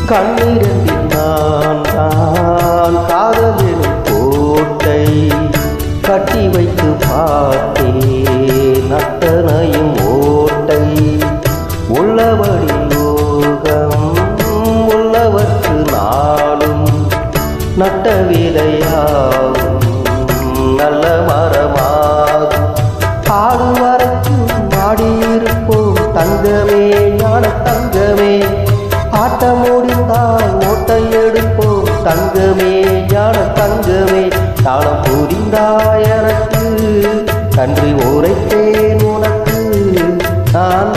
கண்ணிரண்டில் நான் காதலிடும் கோட்டை கட்டி வைத்து பார்த்தேன் அத்தனையும் ஓட்டை உள்ளபடி யோகம் உள்ளவர்க்கு நாளும் நட்ட விதையாகும் நல்ல மரமாகும் ஆடு வரைக்கும் ஆடியிருப்போம் தங்கமே ஞான தங்கமே ஆட்டம் முடிந்தால் ஓட்டை எடுப்போம் தங்கமே ஞான தங்கமே தாளம் புரிந்தாய் எனக்கு நன்றி உரைத்தேன் உனக்கு நான்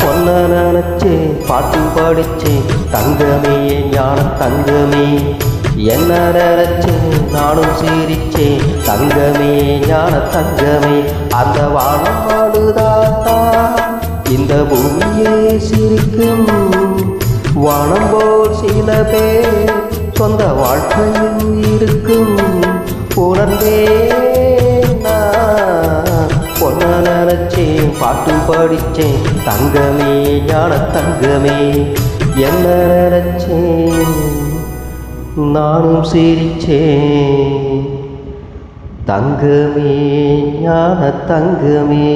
பொன்ன நினைச்சேன் பாட்டு படிச்சேன் தங்கமே ஞான தங்கமே என்ன நினைச்சேன் நானும் சிரிச்சேன் தங்கமே ஞான தங்கமே அந்த வானம் ஆடுதாத்தா இந்த பூமியே சிரிக்கும் வானம் போல் சில பேர் சொந்த வாழ்க்கையும் இருக்கும் உணர்ந்தேன் பொன்ன நினைச்சேன் பாட்டு படிச்சேன் தங்கமே ஞான தங்கமே என்ன நினைச்சேன் நானும் சிரிச்சேன் தங்கமே ஞான தங்கமே.